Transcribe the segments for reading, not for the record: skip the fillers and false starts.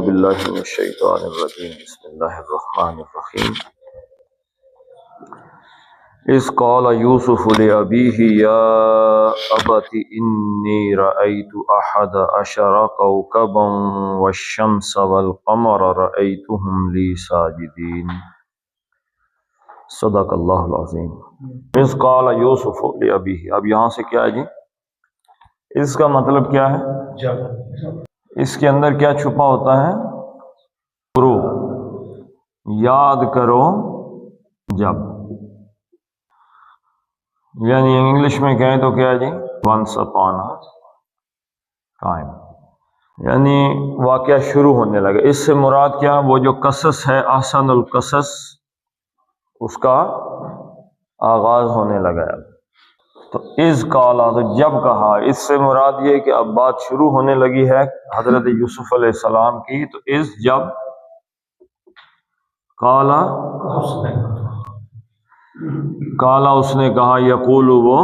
باللہ من الشیطان الرجیم بسم اللہ الرحمن الرحیم اذ قال یوسف لأبیہ یا ابت انی رأیت احد عشر کوکبا والشمس والقمر رأیتهم لی ساجدین۔ صدق اللہ العظیم۔ اذ قال یوسف لأبیہ، اب یہاں سے کیا ہے جی؟ اس کا مطلب کیا ہے؟ جب۔ اس کے اندر کیا چھپا ہوتا ہے؟ کرو، یاد کرو جب، یعنی انگلش میں کہیں تو کیا جی؟ ونس اپان اے ٹائم، یعنی واقعہ شروع ہونے لگا۔ اس سے مراد کیا؟ وہ جو قصص ہے، احسن القصص، اس کا آغاز ہونے لگا۔ تو اذ قال، تو جب کہا، اس سے مراد یہ کہ اب بات شروع ہونے لگی ہے حضرت یوسف علیہ السلام کی۔ تو اذ جب، قال اس نے کہا، یقول وہ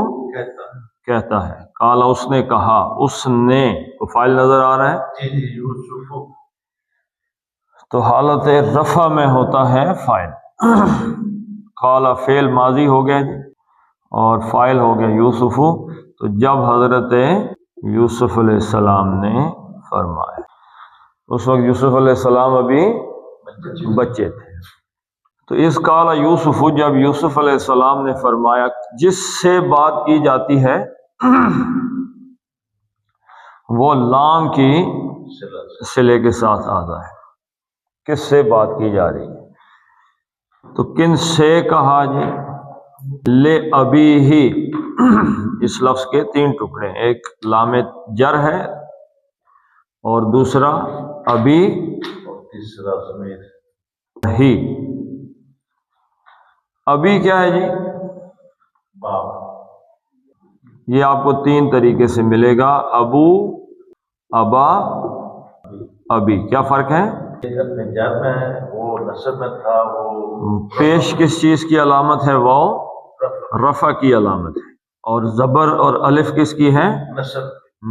کہتا ہے، قال اس نے کہا، اس نے تو فاعل نظر آ رہا ہے، تو حالت رفع میں ہوتا ہے فاعل۔ قال فعل ماضی ہو گیا جی، اور فاعل ہو گیا یوسف۔ تو جب حضرت یوسف علیہ السلام نے فرمایا، اس وقت یوسف علیہ السلام ابھی بچے تھے۔ تو اس قال یوسف، جب یوسف علیہ السلام نے فرمایا، جس سے بات کی جاتی ہے وہ لام کی صلے کے ساتھ آتا ہے۔ کس سے بات کی جا رہی ہے؟ تو کن سے کہا جی؟ لے ابی ہی، اس لفظ کے تین ٹکڑے، ایک لام جر ہے اور دوسرا ابی اور تیسرا ضمیر ہی۔ ابی کیا ہے جی؟ باپ۔ یہ آپ کو تین طریقے سے ملے گا، ابو، ابا، ابی۔ کیا فرق ہے؟ جر میں ہے، وہ نصب میں تھا، وہ پیش کس چیز کی علامت ہے؟ وہ رفع کی علامت ہے، اور زبر اور الف کس کی ہے؟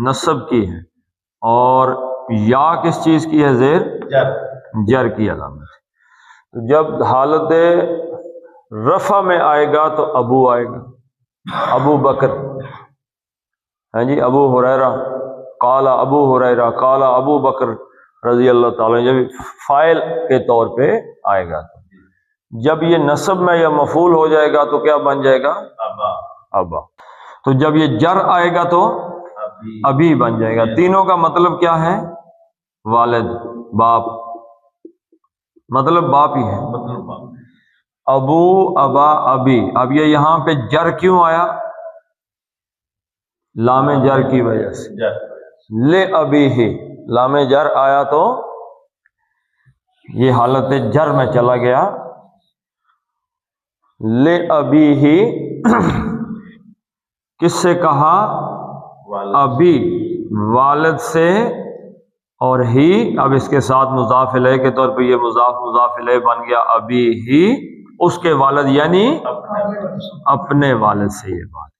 نصب کی ہے، اور یا کس چیز کی ہے؟ زیر جر کی علامت ہے۔ تو جب حالت رفع میں آئے گا تو ابو آئے گا، ابو بکر، ہاں جی، ابو ہریرہ، قال ابو ہریرہ، قال ابو بکر رضی اللہ تعالیٰ، جب فاعل کے طور پہ آئے گا۔ جب یہ نصب میں یا مفعول ہو جائے گا تو کیا بن جائے گا؟ ابا۔ تو جب یہ جر آئے گا تو ابھی بن جائے گا۔ تینوں کا مطلب کیا ہے؟ والد، باپ، مطلب باپ ہی ہے۔ ابو، ابا، ابی۔ اب یہ یہاں پہ جر کیوں آیا؟ لام جر کی وجہ سے۔ لے ابی ہی، لام جر آیا تو یہ حالت جر میں چلا گیا۔ لے ابی ہی کس سے کہا؟ ابی، والد سے، اور ہی اب اس کے ساتھ مضاف الیہ کے طور پہ یہ مضاف الیہ بن گیا، ابی ہی، اس کے والد، یعنی اپنے والد سے یہ بات۔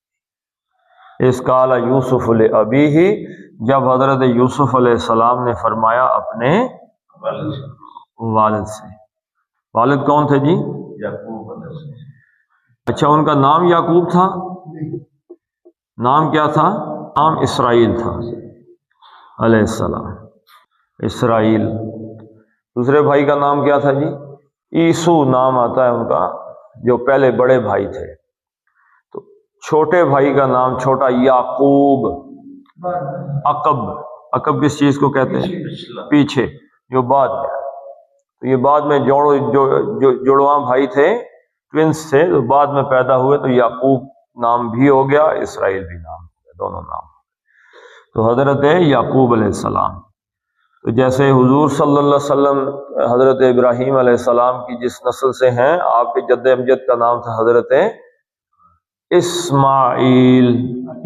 اس قال یوسف لأبیہ، جب حضرت یوسف علیہ السلام نے فرمایا اپنے والد سے۔ والد کون تھے جی؟ یعقوب علیہ السلام۔ اچھا، ان کا نام یعقوب تھا؟ نام کیا تھا؟ نام اسرائیل تھا علیہ السلام، اسرائیل۔ دوسرے بھائی کا نام کیا تھا جی؟ عیسو نام آتا ہے ان کا، جو پہلے بڑے بھائی تھے۔ تو چھوٹے بھائی کا نام چھوٹا یعقوب۔ عقب، عقب کس چیز کو کہتے ہیں؟ پیچھے، جو بعد میں۔ تو یہ بعد میں جڑواں بھائی تھے، ٹوینس تھے، تو بعد میں پیدا ہوئے، تو یعقوب نام بھی ہو گیا، اسرائیل بھی نام ہو گیا، دونوں نام ہو گئے۔ تو حضرت یعقوب علیہ السلام، تو جیسے حضور صلی اللہ علیہ وسلم حضرت ابراہیم علیہ السلام کی جس نسل سے ہیں، آپ کے جد امجد کا نام تھا حضرت اسماعیل،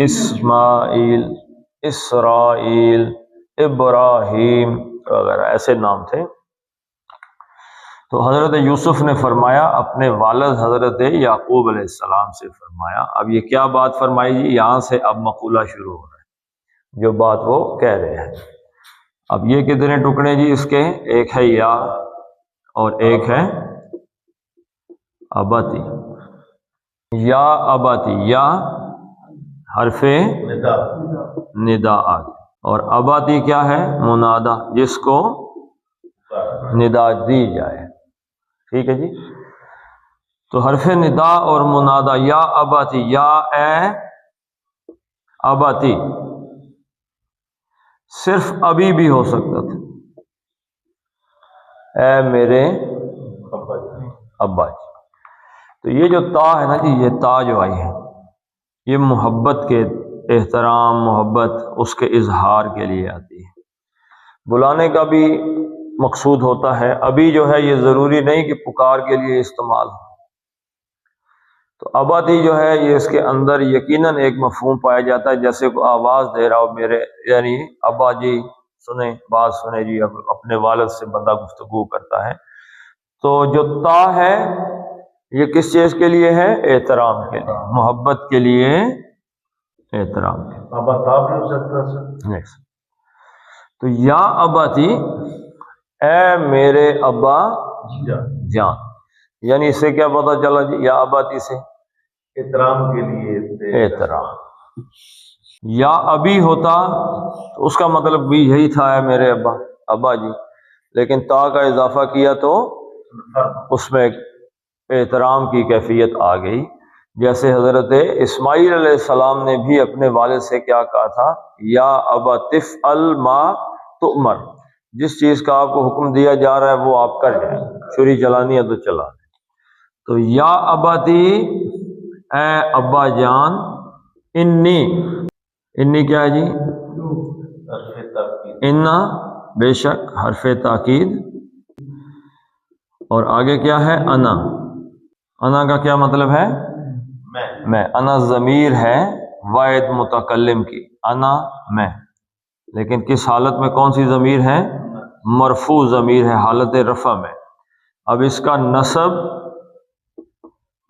اسماعیل، اسرائیل، ابراہیم وغیرہ، ایسے نام تھے۔ تو حضرت یوسف نے فرمایا اپنے والد حضرت یعقوب علیہ السلام سے فرمایا۔ اب یہ کیا بات فرمائی جی؟ یہاں سے اب مقولہ شروع ہو رہا ہے، جو بات وہ کہہ رہے ہیں۔ اب یہ کتنے ٹکڑے جی اس کے؟ ایک ہے یا اور ایک ہے اباتی. یا اباتی، یا حرف ندا آ گیا، اور اباتی کیا ہے؟ منادا، جس کو ندا دی جائے. ٹھیک ہے جی. تو حرف ندا اور منادا، یا اباتی، یا اے اباتی، صرف ابھی بھی ہو سکتا تھا، اے میرے ابا جی. تو یہ جو تا ہے نا جی، یہ تا جو آئی ہے، یہ محبت کے، احترام، محبت اس کے اظہار کے لیے آتی ہے. بلانے کا بھی مقصود ہوتا ہے. ابھی جو ہے یہ ضروری نہیں کہ پکار کے لیے استعمال ہو. تو اباتی جو ہے یہ اس کے اندر یقیناً ایک مفہوم پایا جاتا ہے، جیسے کوئی آواز دے رہا ہو میرے، یعنی ابا جی سنیں، بات سنیں جی. اپنے والد سے بندہ گفتگو کرتا ہے. تو جو تا ہے یہ کس چیز کے لیے ہے؟ احترام کے لیے، محبت کے لیے، احترام کے لیے. ابا تا بھی ہو سکتا ہے سر. نیکسٹ. تو یا اباتی، اے میرے ابا جان. یعنی اس سے کیا پتہ چلا جی؟ یا اباتی سے احترام کے لیے احترام. یا ابھی ہوتا تو اس کا مطلب بھی یہی تھا، ہے میرے ابا، ابا جی. لیکن تا کا اضافہ کیا تو اس میں احترام کی کیفیت آ گئی. جیسے حضرت اسماعیل علیہ السلام نے بھی اپنے والد سے کیا کہا تھا؟ یا ابا تفعل ما تؤمر، جس چیز کا آپ کو حکم دیا جا رہا ہے وہ آپ کر جائیں. چھری چلانی ہے تو چلا. تو یا اباتی، اے ابا جان، انی کیا ہے جی؟ انا، بے شک، حرف تاکید. اور آگے کیا ہے؟ انا کا کیا مطلب ہے؟ میں. انا ضمیر ہے واحد متکلم کی، انا میں. لیکن کس حالت میں کون سی ضمیر ہے؟ مرفوع ضمیر ہے، حالت رفع میں. اب اس کا نصب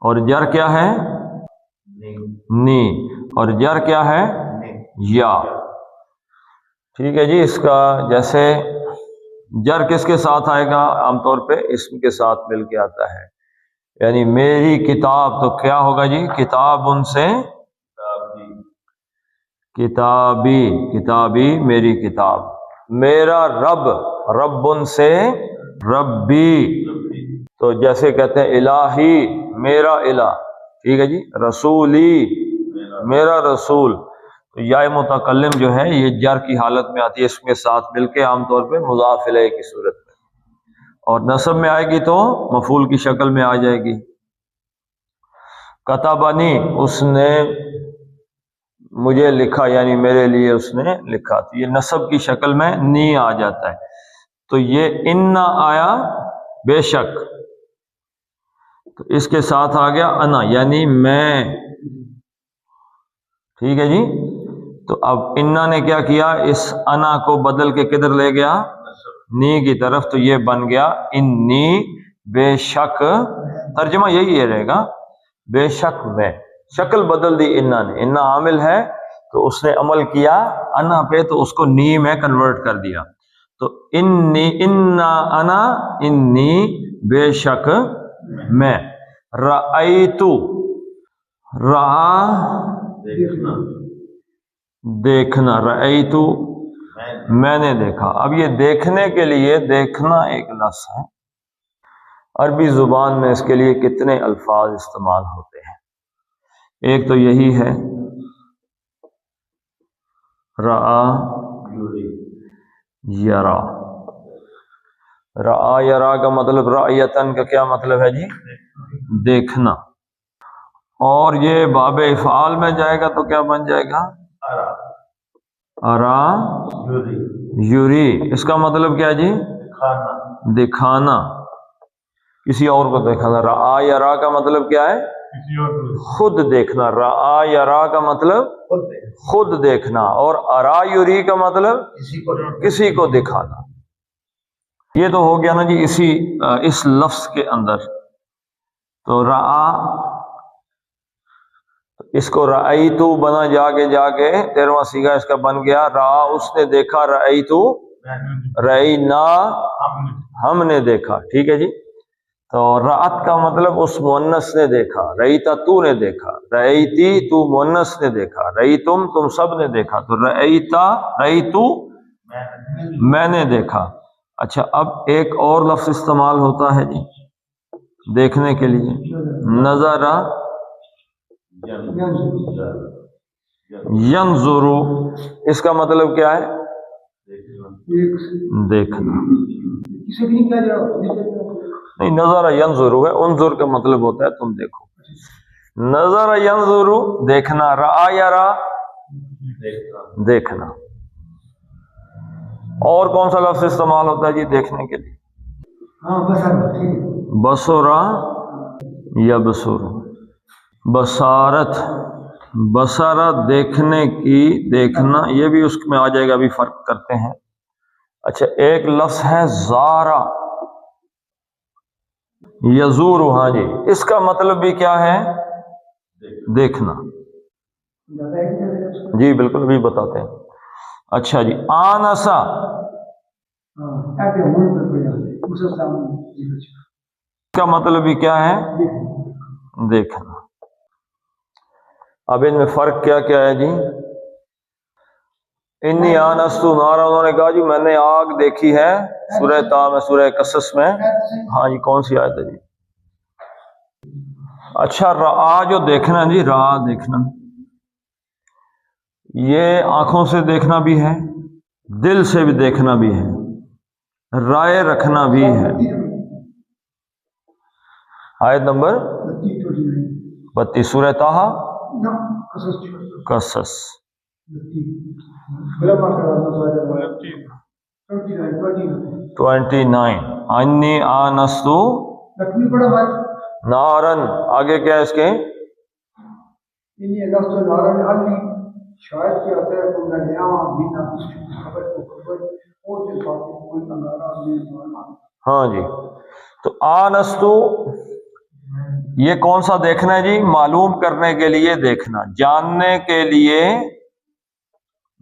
اور جر کیا ہے؟ نی. اور جر کیا ہے؟ یا. ٹھیک ہے جی. اس کا جیسے جر کس کے ساتھ آئے گا؟ عام طور پہ اسم کے ساتھ مل کے آتا ہے. یعنی میری کتاب، تو کیا ہوگا جی؟ کتاب ان سے، کتابی میری کتاب. میرا رب، رب ان سے ربی. تو جیسے کہتے ہیں الہی، میرا الہ. ٹھیک ہے جی. رسولی، میرا رسول. تو یا متکلم جو ہے یہ جر کی حالت میں آتی ہے، اس کے ساتھ مل کے، عام طور پہ مضاف الیہ کی صورت میں. اور نصب میں آئے گی تو مفعول کی شکل میں آ جائے گی. کتبنی، اس نے مجھے لکھا، یعنی میرے لیے اس نے لکھا. تو یہ نصب کی شکل میں نی آ جاتا ہے. تو یہ ان آیا بے شک، تو اس کے ساتھ آ گیا انا، یعنی میں. ٹھیک ہے جی. تو اب انا نے کیا کیا؟ اس انا کو بدل کے کدھر لے گیا؟ نی کی طرف. تو یہ بن گیا انی، بے شک. ترجمہ یہی رہے گا، بے شک میں. شکل بدل دی انا نے. انا عامل ہے تو اس نے عمل کیا انا پہ، تو اس کو نی میں کنورٹ کر دیا. تو انا انی، بے شک میں. رأیتو، دیکھنا. رأیتو، میں نے دیکھا. اب یہ دیکھنے کے لیے، دیکھنا ایک لفظ ہے. عربی زبان میں اس کے لیے کتنے الفاظ استعمال ہوتے ہیں. ایک تو یہی ہے رآ یرا. رآ یرا کا مطلب، رأیتن کا کیا مطلب ہے جی؟ دیکھنا. اور یہ باب افعال میں جائے گا تو کیا بن جائے گا؟ ارا یوری. اس کا مطلب کیا جی؟ دکھانا، کسی اور کو دکھانا. رآ یرا کا مطلب کیا ہے؟ خود دیکھنا. رآ یرا کا مطلب خود دیکھنا، اور ارا یوری کا مطلب کسی کو دکھانا. یہ تو ہو گیا نا جی اس لفظ کے اندر. تو رآ، اس کو رأیتو بنا، جا کے 13واں صیغہ اس کا بن گیا رآ، اس نے دیکھا. رأیتو رأینا ہم نے دیکھا، ٹھیک ہے جی. تو رأت کا مطلب اس مؤنث نے دیکھا، رأیتا تو نے دیکھا، رأیتی تو مؤنث نے دیکھا، رأیتم تم سب نے دیکھا، تو رأیتا رأیتو میں نے دیکھا. اچھا اب ایک اور لفظ استعمال ہوتا ہے جی دیکھنے کے لیے، نظرہ ینظرو، اس کا مطلب کیا ہے؟ دیکھنا. نہیں، نظر ینظرو ہے، انظر کا مطلب ہوتا ہے تم دیکھو. نظر ینظرو دیکھنا، رآ یرا دیکھنا. اور کون سا لفظ استعمال ہوتا ہے جی دیکھنے کے لیے؟ بصرا یبصر، بصارت، بصارہ دیکھنے کی، دیکھنا، یہ بھی اس میں آ جائے گا، ابھی فرق کرتے ہیں. اچھا ایک لفظ ہے زارا یزور، ہاں جی، اس کا مطلب بھی کیا ہے؟ دیکھنا. جی بالکل ابھی بتاتے ہیں. اچھا جی آنسا، اس کا مطلب بھی کیا ہے؟ دیکھنا. اب ان میں فرق کیا کیا ہے جی؟ انی آنستو نارا، انہوں نے کہا جی میں نے آگ دیکھی ہے، سورہ طٰ میں، سورہ قصص میں. ہاں جی کون سی آیت ہے جی؟ اچھا رآ جو دیکھنا جی، رآ دیکھنا، یہ آنکھوں سے دیکھنا بھی ہے، دل سے بھی دیکھنا بھی ہے، رائے رکھنا بھی ہے. آیت نمبر 32 سورہ طٰ قصص. 29 انی آنستو نارن، آگے کیا ہے اس کے؟ ہاں جی. تو آنستو یہ کون سا دیکھنا ہے جی؟ معلوم کرنے کے لیے دیکھنا، جاننے کے لیے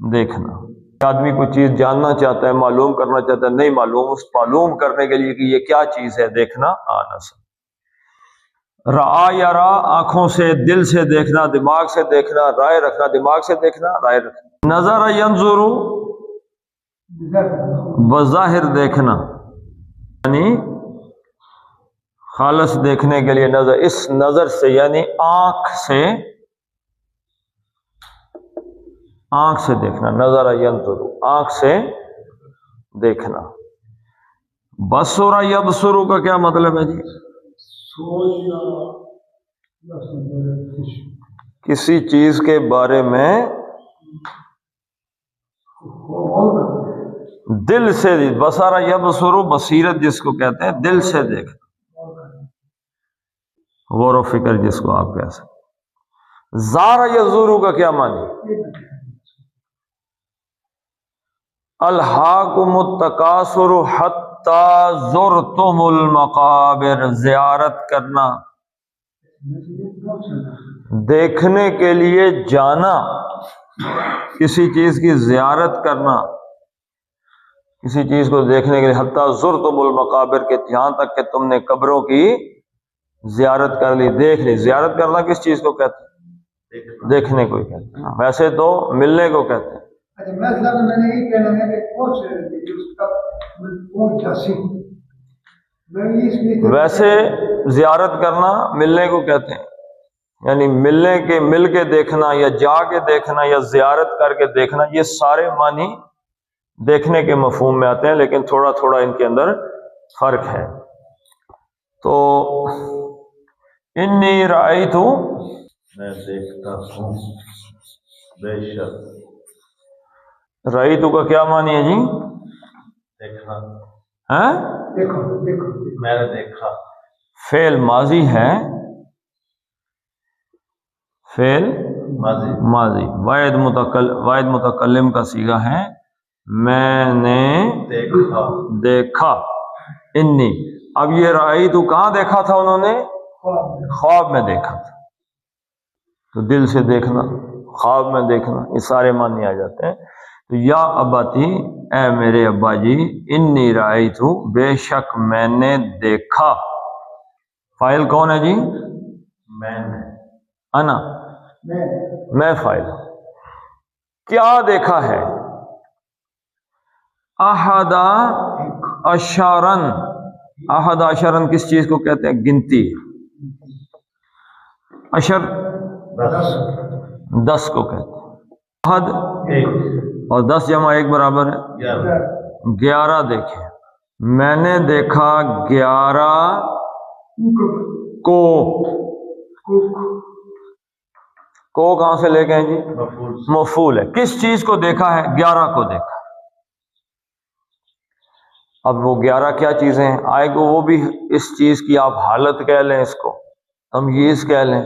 دیکھنا. آدمی کوئی چیز جاننا چاہتا ہے، معلوم کرنا چاہتا ہے، نہیں معلوم، اس معلوم کرنے کے لیے کہ یہ کیا چیز ہے، دیکھنا آنس. رآ یرا آنکھوں سے، دل سے دیکھنا، دماغ سے دیکھنا، رائے رکھنا، دماغ سے دیکھنا، رائے رکھنا. نظر ینظر بظاہر دیکھنا، یعنی خالص دیکھنے کے لیے نظر، اس نظر سے یعنی آنکھ سے، آنکھ سے دیکھنا. نظر ینظر آنکھ سے دیکھنا. بصر یبصر کا کیا مطلب ہے جی؟ کسی چیز کے بارے میں دل سے، بصر یبصر بصیرت جس کو کہتے ہیں، دل سے دیکھنا، غور و فکر جس کو آپ کہہ سکتے. زار یزور کا کیا معنی؟ الہاکم التکاثر حتی زرتم المقابر، زیارت کرنا، دیکھنے کے لیے جانا، کسی چیز کی زیارت کرنا، کسی چیز کو دیکھنے کے لیے، حتی زرتم المقابر، کہ یہاں تک کہ تم نے قبروں کی زیارت کر لی، دیکھ لی. زیارت کرنا کس چیز کو کہتے ہیں؟ دیکھنے کو کہتے ہیں. ویسے تو ملنے کو کہتے ہیں. ویسے زیارت کرنا ملنے کو کہتے ہیں، یعنی ملنے کے، مل کے دیکھنا یا جا کے دیکھنا یا زیارت کر کے دیکھنا، یہ سارے معنی دیکھنے کے مفہوم میں آتے ہیں، لیکن تھوڑا تھوڑا ان کے اندر فرق ہے. تو انی رأیت، میں دیکھتا ہوں، بے شک. رأیت کا کیا معنی ہے جی؟ دیکھنا، دیکھو. میں نے دیکھا. فعل ماضی ہے، فعل ماضی، واحد متکلم کا صیغہ ہے، میں نے دیکھا. انی، اب یہ رأیت کہاں دیکھا تھا انہوں نے؟ خواب میں دیکھا تھا. تو دل سے دیکھنا، خواب میں دیکھنا، یہ سارے معنی آ جاتے ہیں. تو یا اباتی اے میرے ابا جی، انی رأیت بے شک میں نے دیکھا. فاعل کون ہے جی؟ میں نے. انا، میں فاعل. کیا دیکھا ہے؟ احد عشرن. احد عشرن کس چیز کو کہتے ہیں؟ گنتی. عشر 10 کو کہتے ہیں. احد ایک اور 10 جمع 1 برابر ہے 11 دیکھیں. میں نے دیکھا 11 کو. کو کہاں سے لے گئے جی؟ مفعول. مفعول ہے. کس چیز کو دیکھا ہے؟ 11 کو دیکھا. اب وہ 11 کیا چیزیں ہیں آئے گو، وہ بھی اس چیز کی آپ حالت کہہ لیں، اس کو تمییز کہہ لیں،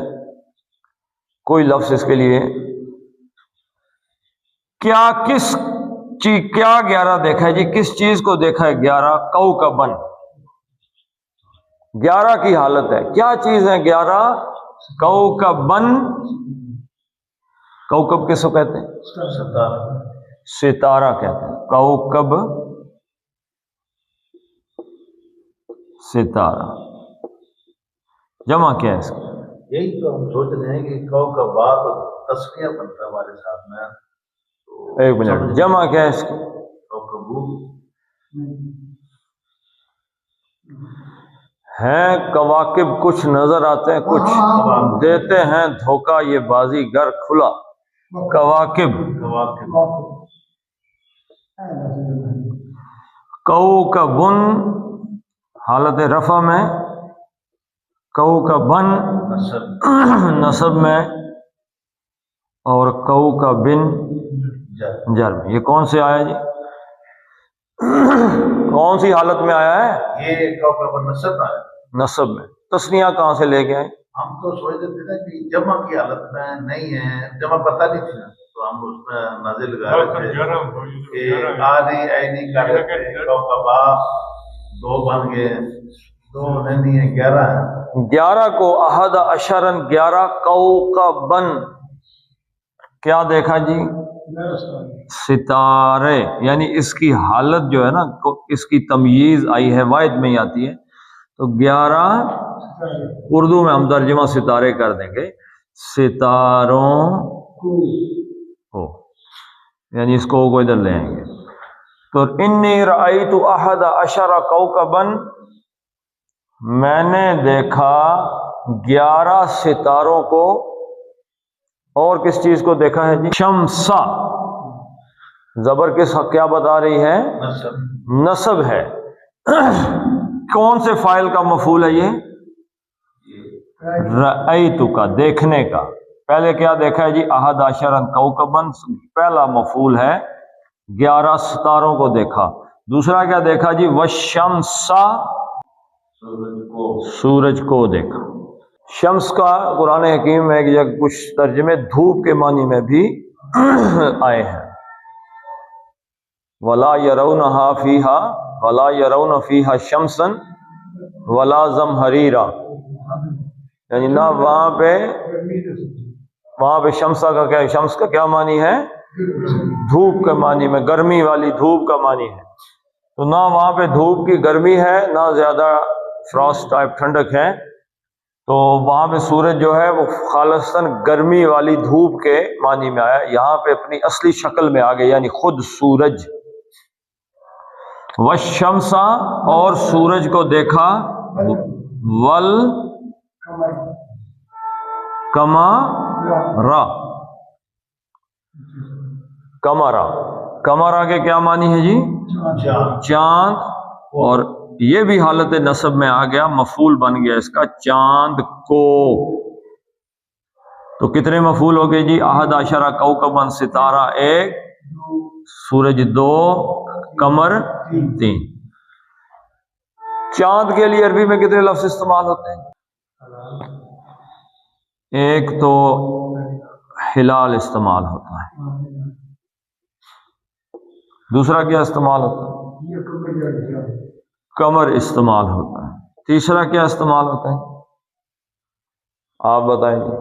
کوئی لفظ اس کے لیے. کیا کس چیز، کیا 11 دیکھا ہے جی؟ کس چیز کو دیکھا ہے 11؟ کوکبن. 11 کی حالت ہے. کیا چیز ہے 11؟ کوکبن. کوکب کس کو کہتے ہیں؟ ستارہ. ستارہ کہتے ہیں. کوکب ستارہ. جمع کیا ہے اس کا؟ یہی تو ہم سوچ رہے ہیں کہ کو کا بات تسنیہ بنتا ہے ہمارے ساتھ میں. تو ایک منٹ، جمع کیا ہے اس کی؟ کوکبو ہیں کواکب. کچھ نظر آتے ہیں، کچھ دیتے ہیں دھوکہ، یہ بازی گر کھلا. کواکب. کوکبن حالت رفع میں، کوکبن نصب میں، اور کوکبن جر میں. یہ کون سے آیا جی؟ کون سی حالت میں آیا ہے؟ یہ کوکب نصب ہے. نصب میں. تسنیہ کہاں سے لے کے آئے؟ ہم تو سوچتے تھے نا کہ جمع کی حالت میں نہیں ہے، جمع پتہ نہیں تھی نا، تو ہم اس میں نازل لگا رہے تھے کہ آ نہیں اے نہیں کر رہے تھے. کوکبا 2 بن گئے، 2 نہیں ہے 11 ہے. 11 کو احد عشرن 11 کوکبن. کیا دیکھا جی؟ ستارے. یعنی اس کی حالت جو ہے نا، اس کی تمییز آئی ہے، واحد میں ہی آتی ہے. تو 11 اردو میں ہم ترجمہ ستارے کر دیں گے، ستاروں کو. یعنی اس کو ادھر لے آئیں گے. تو انی رأیت احد عشر کوکبن، میں نے دیکھا 11 ستاروں کو. اور کس چیز کو دیکھا ہے جی؟ شمسا. زبر کس کیا بتا رہی ہے؟ نصب ہے. کون سے فاعل کا مفعول ہے یہ؟ رأیت کا، دیکھنے کا. پہلے کیا دیکھا ہے جی؟ احد عشرن کوکبن، پہلا مفعول ہے 11 ستاروں کو دیکھا. دوسرا کیا دیکھا جی؟ والشمسا، سورج کو دیکھا. شمس کا قرآن حکیم میں کچھ ترجمے دھوپ کے معنی میں بھی آئے ہیں. ولا يرونها فيها ولا يرون فيها شمسا ولا زمهريرا. یعنی نہ وہاں پہ شمسا کا کیا، شمس کا کیا معنی ہے؟ دھوپ کے معنی میں، گرمی والی دھوپ کا معنی ہے. تو نہ وہاں پہ دھوپ کی گرمی ہے، نہ زیادہ فراسٹ ٹائپ ٹھنڈک ہے. تو وہاں پہ سورج جو ہے وہ خالصاً گرمی والی دھوپ کے معنی میں آیا. یہاں پہ اپنی اصلی شکل میں آ گئے، یعنی خود سورج. والشمسا، اور سورج کو دیکھا. ول کمارا. کمارا، کمارا کے کیا معنی ہے جی؟ چاند. اور یہ بھی حالت نصب میں آ گیا، مفعول بن گیا اس کا، چاند کو. تو کتنے مفعول ہو گئے جی؟ احد عشرہ کوکبن، ستارہ 1، سورج 2، قمر 3. چاند کے لیے عربی میں کتنے لفظ استعمال ہوتے ہیں؟ ایک تو ہلال استعمال ہوتا ہے، دوسرا کیا استعمال ہوتا ہے؟ قمر استعمال ہوتا ہے. تیسرا کیا استعمال ہوتا ہے؟ آپ بتائیں جی.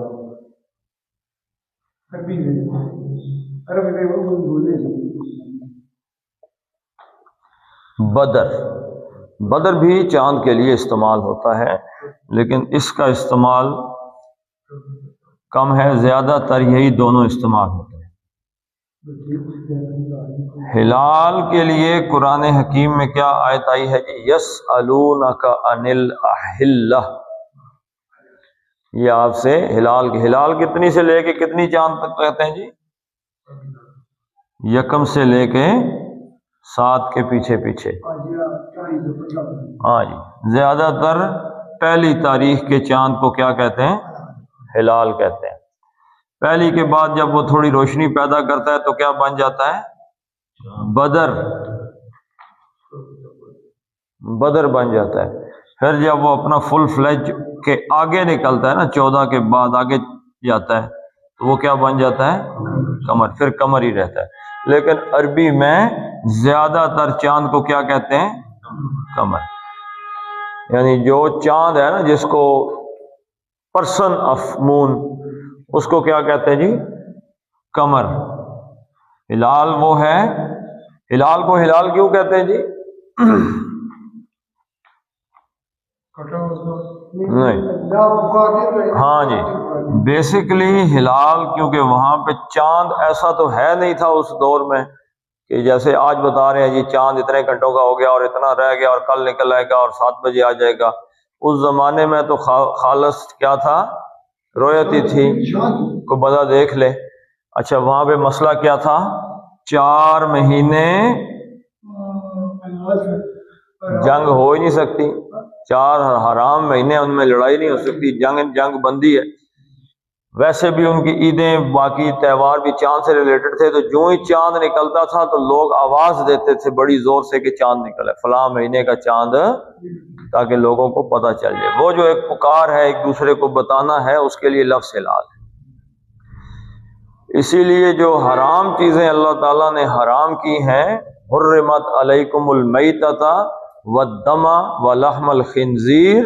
بدر، بدر بھی چاند کے لیے استعمال ہوتا ہے، لیکن اس کا استعمال کم ہے، زیادہ تر یہی دونوں استعمال ہوتے ہیں۔ ہلال کے لیے قرآن حکیم میں کیا آیت آئی ہے جی؟ یسألونک عن الأحلہ، یہ آپ سے ہلال کی، ہلال کتنی سے لے کے کتنی چاند تک کہتے ہیں جی؟ یکم سے لے کے 7 کے پیچھے پیچھے، ہاں جی، زیادہ تر پہلی تاریخ کے چاند کو کیا کہتے ہیں؟ ہلال کہتے ہیں۔ پہلی کے بعد جب وہ تھوڑی روشنی پیدا کرتا ہے تو کیا بن جاتا ہے؟ بدر، بدر بن جاتا ہے۔ پھر جب وہ اپنا فل فلیج کے آگے نکلتا ہے نا، 14 کے بعد آگے جاتا ہے تو وہ کیا بن جاتا ہے؟ قمر، پھر قمر ہی رہتا ہے۔ لیکن عربی میں زیادہ تر چاند کو کیا کہتے ہیں؟ قمر، یعنی جو چاند ہے نا جس کو پرسن آف مون، اس کو کیا کہتے ہیں جی؟ قمر۔ ہلال وہ ہے، ہلال کو ہلال کیوں کہتے ہیں جی؟ نہیں، ہاں جی، بیسیکلی ہلال، کیونکہ وہاں پہ چاند ایسا تو ہے نہیں تھا اس دور میں کہ جیسے آج بتا رہے ہیں جی چاند اتنے گھنٹوں کا ہو گیا اور اتنا رہ گیا اور کل نکل آئے گا اور 7 بجے آ جائے گا۔ اس زمانے میں تو خالص کیا تھا؟ رویت ہی تھی، کو بدا دیکھ لے۔ اچھا، وہاں پہ مسئلہ کیا تھا؟ 4 مہینے جنگ ہو ہی نہیں سکتی، 4 حرام مہینے، ان میں لڑائی نہیں ہو سکتی، جنگ بندی ہے۔ ویسے بھی ان کی عیدیں، باقی تہوار بھی چاند سے ریلیٹڈ تھے، تو جو ہی چاند نکلتا تھا تو لوگ آواز دیتے تھے بڑی زور سے کہ چاند نکلا ہے، فلاں مہینے کا چاند، تاکہ لوگوں کو پتہ چل جائے۔ وہ جو ایک پکار ہے ایک دوسرے کو بتانا ہے، اس کے لیے لفظ ہلال ہے۔ اسی لیے جو حرام چیزیں اللہ تعالیٰ نے حرام کی ہیں، حرمت علیکم المیتۃ والدم ولحم الخنزیر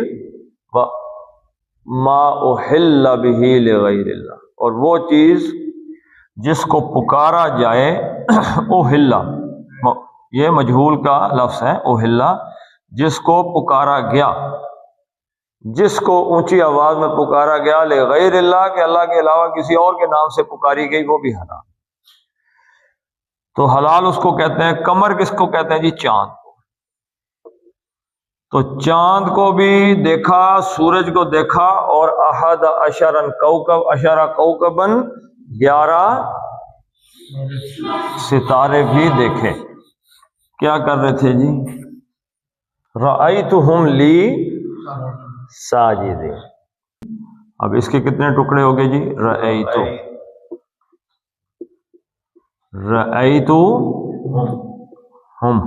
وما احل بہ لغیر اللہ، اور وہ چیز جس کو پکارا جائے، اوہلا، یہ مجہول کا لفظ ہے، اوہلا، جس کو پکارا گیا، جس کو اونچی آواز میں پکارا گیا، لغیر اللہ، کہ اللہ کے علاوہ کسی اور کے نام سے پکاری گئی، وہ بھی حرام۔ تو حلال اس کو کہتے ہیں۔ قمر کس کو کہتے ہیں جی؟ چاند کو۔ تو چاند کو بھی دیکھا، سورج کو دیکھا، اور احد عشرا کوكب، عشرا کوكبا، 11 ستارے بھی دیکھے۔ کیا کر رہے تھے جی؟ رأیتہم لی ساجدین۔ اب اس کے کتنے ٹکڑے ہو گئے جی؟ رأیتو، رأیتو ہم،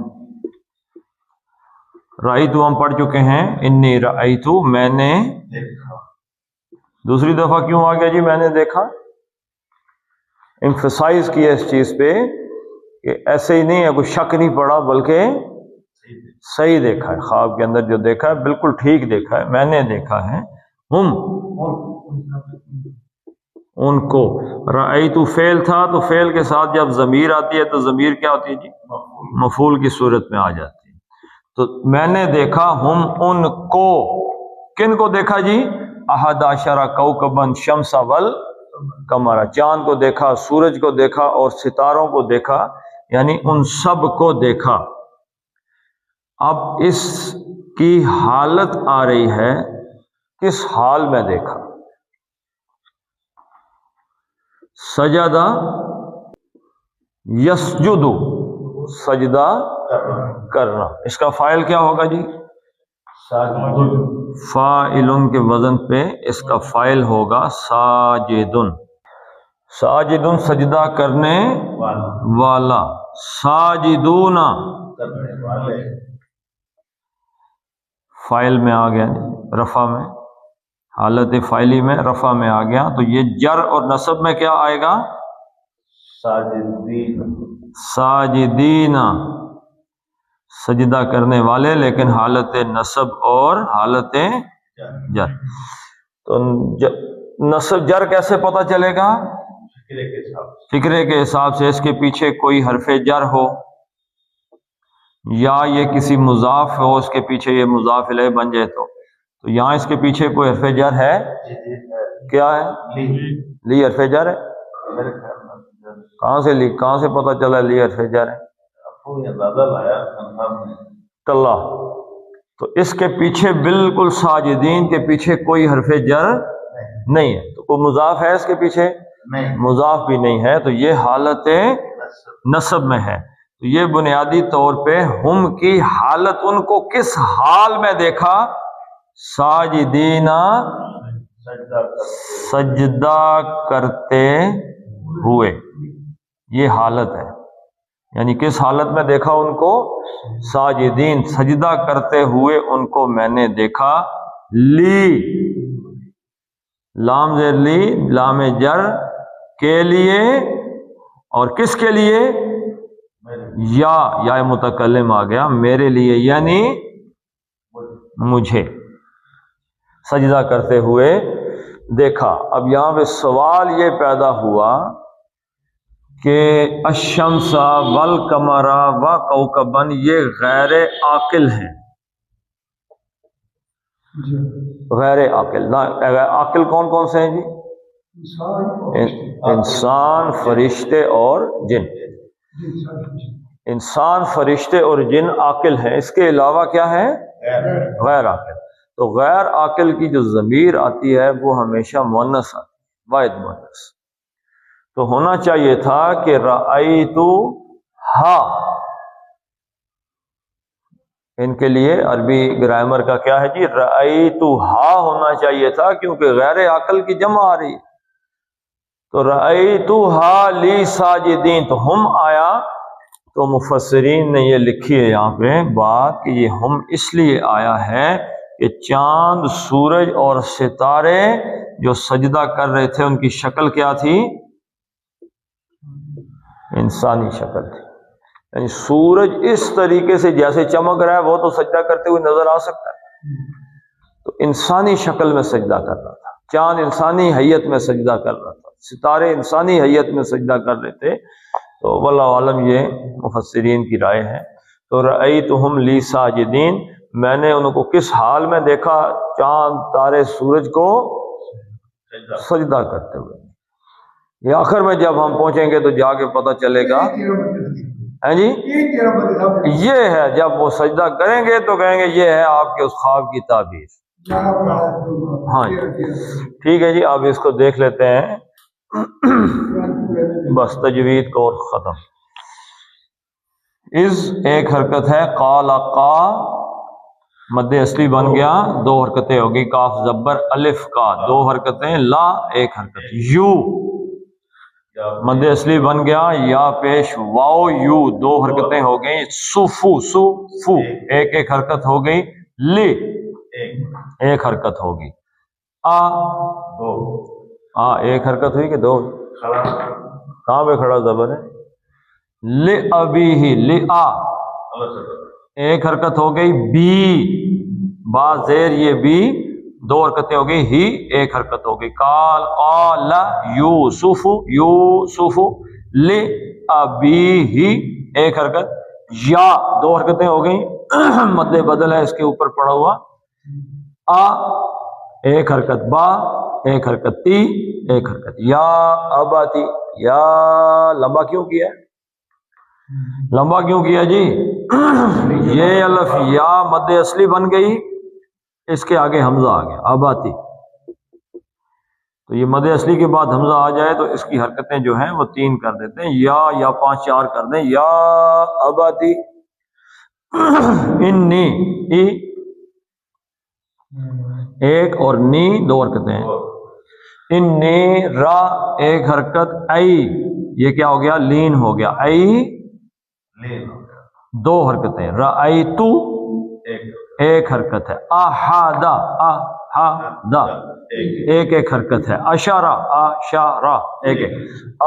رأیتو ہم پڑھ چکے ہیں، انی رأیتو، میں نے دیکھا۔ دوسری دفعہ کیوں آ گیا جی میں نے دیکھا؟ ایمفسائز کیا اس چیز پہ کہ ایسے ہی نہیں ہے، کوئی شک نہیں پڑا، بلکہ صحیح دیکھا ہے، خواب کے اندر جو دیکھا ہے بالکل ٹھیک دیکھا ہے، میں نے دیکھا ہے۔ ہم، ان کو، رأیتو فعل تھا، تو فعل کے ساتھ جب ضمیر آتی ہے تو ضمیر کیا ہوتی ہے جی؟ مفعول کی صورت میں آ جاتی ہے۔ تو میں نے دیکھا، ہم، ان کو، کن کو دیکھا جی؟ احد عشر کوكبا الشمس والقمر، چاند کو دیکھا، سورج کو دیکھا اور ستاروں کو دیکھا، یعنی ان سب کو دیکھا۔ اب اس کی حالت آ رہی ہے، کس حال میں دیکھا؟ سجدہ یسجد، سجدہ کرنا، اس کا فاعل کیا ہوگا جی؟ فاعلن کے وزن پہ اس کا فاعل ہوگا ساجدن، ساجدن سجدہ کرنے والا، ساجدون کرنے والے، فاعل میں آ گیا، رفع میں، حالت فاعلی میں رفع میں آ گیا، تو یہ جر اور نصب میں کیا آئے گا؟ ساجدین، ساجدین، سجدہ کرنے والے، لیکن حالت نصب اور حالت جر۔ تو نصب جر کیسے پتہ چلے گا؟ فقرے کے حساب سے، اس کے پیچھے کوئی حرف جر ہو، یا یہ کسی مضاف ہو اس کے پیچھے یہ مضاف الیہ بن جائے تو یہاں اس کے پیچھے کوئی حرف جر ہے؟ کیا ہے؟ لی حرف جر ہے؟ کہاں سے لی؟ کہاں سے پتہ چلا لی حرف جر ہے؟ طلّہ. تو اس کے پیچھے بالکل ساجدین کے پیچھے کوئی حرف جر نہیں ہے. تو کوئی مضاف ہے اس کے پیچھے؟ مضاف بھی نہیں ہے. تو یہ حالت نصب میں ہے. تو یہ بنیادی طور پہ ہم کی حالت، ان کو کس حال میں دیکھا؟ ساجدین، سجدہ کرتے ہوئے. یہ حالت ہے، یعنی کس حالت میں دیکھا ان کو؟ ساجدین، سجدہ کرتے ہوئے ان کو میں نے دیکھا. لی، لام زیر لی، لام جر کے لیے، اور کس کے لیے؟ یا متکلم آ گیا، میرے لیے یعنی مجھے سجدہ کرتے ہوئے دیکھا. اب یہاں پہ سوال یہ پیدا ہوا کہ الشمس والقمر وکوکبا یہ غیر عاقل ہیں. غیر عاقل، عاقل کون کون سے ہیں جی؟ انسان، فرشتے اور جن. انسان، فرشتے اور جن عاقل ہیں. اس کے علاوہ کیا ہے؟ غیر عاقل. تو غیر عاقل کی جو ضمیر آتی ہے وہ ہمیشہ مؤنث آتی ہے، واحد مؤنث. تو ہونا چاہیے تھا کہ رأیتہا. ان کے لیے عربی گرامر کا کیا ہے جی؟ رأیتہا ہونا چاہیے تھا، کیونکہ غیر عاقل کی جمع آ رہی ہے. تو رأیتہا لی ساجدین، تو ہم آیا. تو مفسرین نے یہ لکھی ہے یہاں پہ بات کہ یہ ہم اس لیے آیا ہے کہ چاند، سورج اور ستارے جو سجدہ کر رہے تھے ان کی شکل کیا تھی؟ انسانی شکل تھی. یعنی سورج اس طریقے سے جیسے چمک رہا ہے وہ تو سجدہ کرتے ہوئے نظر آ سکتا ہے، تو انسانی شکل میں سجدہ کر رہا تھا. چاند انسانی حیت میں سجدہ کر رہا تھا، ستارے انسانی حیت میں سجدہ کر رہے تھے. تو واللہ عالم یہ مفسرین کی رائے ہے. تو رأیتہم لی ساجدین، میں نے ان کو کس حال میں دیکھا؟ چاند، تارے، سورج کو سجدہ کرتے ہوئے. یہ آخر میں جب ہم پہنچیں گے تو جا کے پتہ چلے گا. ہیں جی، یہ ہے جب وہ سجدہ کریں گے تو کہیں گے یہ ہے آپ کے اس خواب کی تعبیر. ہاں جی ٹھیک ہے جی. اب اس کو دیکھ لیتے ہیں، بس تجوید کو اور ختم. از ایک حرکت ہے، قال قا مد اصلی بن گیا، دو حرکتیں ہوگی، کاف زبر الف کا دو حرکتیں، لا ایک حرکت. یو مد اصلی بن گیا، یا پیش واو یو دو حرکتیں ہو گئیں. سفو سفو ایک ایک حرکت ہو گئی. لی ایک حرکت ہوگی. ایک حرکت ہوئی کہ دو؟ کہاں پہ کھڑا زبر ہے؟ لِأَبِيهِ لِآ ایک حرکت ہو گئی. بی با زیر یہ بی دو حرکتیں ہو گئی. ہی ایک حرکت ہو گئی. قال قال یوسف یوسف. لِأَبِيهِ ایک حرکت. یا دو حرکتیں ہو گئیں، مد بدل ہے اس کے اوپر پڑا ہوا. ایک حرکت. با ایک حرکت. تی ایک حرکت. یا اباتی. یا لمبا کیوں کیا؟ لمبا کیوں کیا جی؟ یہ الف یا مد اصلی بن گئی، اس کے آگے حمزہ آ گیا، اباتی. تو یہ مد اصلی کے بعد حمزہ آ جائے تو اس کی حرکتیں جو ہیں وہ تین کر دیتے ہیں، یا 5 4 کر دیں. یا اباتی انی ای ایک اور نی دو حرکتیں ہیں. انی را ایک حرکت. ای یہ کیا ہو گیا؟ لین ہو گیا. ای دو حرکتیں. رأیتو ایک حرکت ہے. احدا احدا ایک ایک حرکت ہے. اشارہ اشارہ ایک ایک.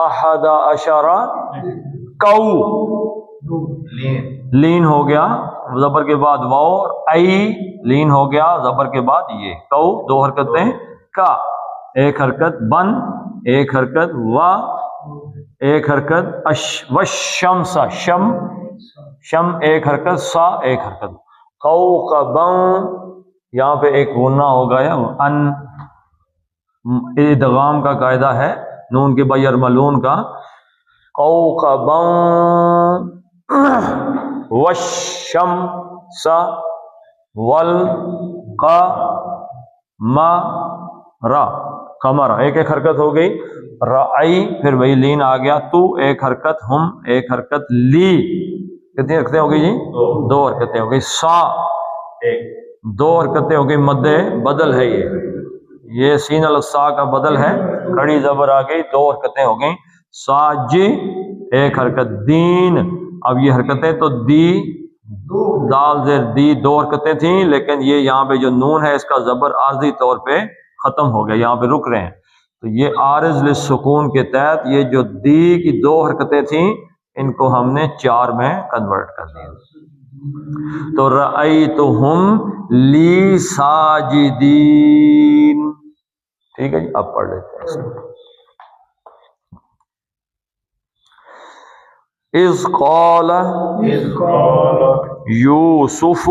احدا اشارہ. کو لین ہو گیا زبر کے بعد واو. ای لین ہو گیا زبر کے بعد یہ. کو دو حرکتیں. کا ایک حرکت. بن ایک حرکت. وا ایک حرکت. وشمس شم شم ایک حرکت، سا ایک حرکت، کوکبا یہاں پہ ایک غنہ ہو گیا، ان ادغام کا قاعدہ ہے نون کے بیرملون کا، کوکبا والشمس والقمر، قمر ایک ایک حرکت ہو گئی، رعی پھر وہی لین آ گیا، تو ایک حرکت، ہم ایک حرکت، لی کتنی حرکتیں ہو گئی جی؟ دو حرکتیں ہو گئی، سا ایک دو حرکتیں ہو گئی، مد بدل ہے یہ سین السا کا بدل ہے، کڑی زبر آ گئی، دو حرکتیں ہو گئیں، ساجی ایک حرکت، دین اب یہ حرکتیں تو دی دال زیر دی دو حرکتیں تھیں، لیکن یہ یہاں پہ جو نون ہے اس کا زبر عارضی طور پہ ختم ہو گیا، یہاں پہ رک رہے ہیں، تو یہ عارض للسکون کے تحت یہ جو دی کی دو حرکتیں تھیں ان کو ہم نے چار میں کنورٹ کر دیا، تو رأیتہم لی ساجدین، ٹھیک ہے جی، اب پڑھ لیتے ہیں اس کو۔ اذ قال یوسف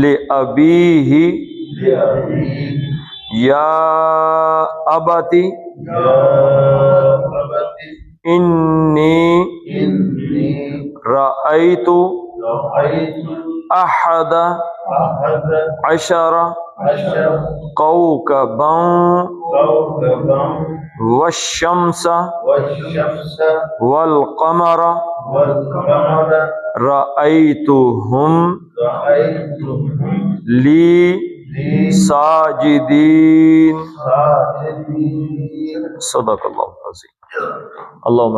لأبیہ یا ابت انی رأیت احد عشر کوکبا والشمس والقمر رأیتہم لی ساجدین۔ صدق اللہ العظیم۔ اللہم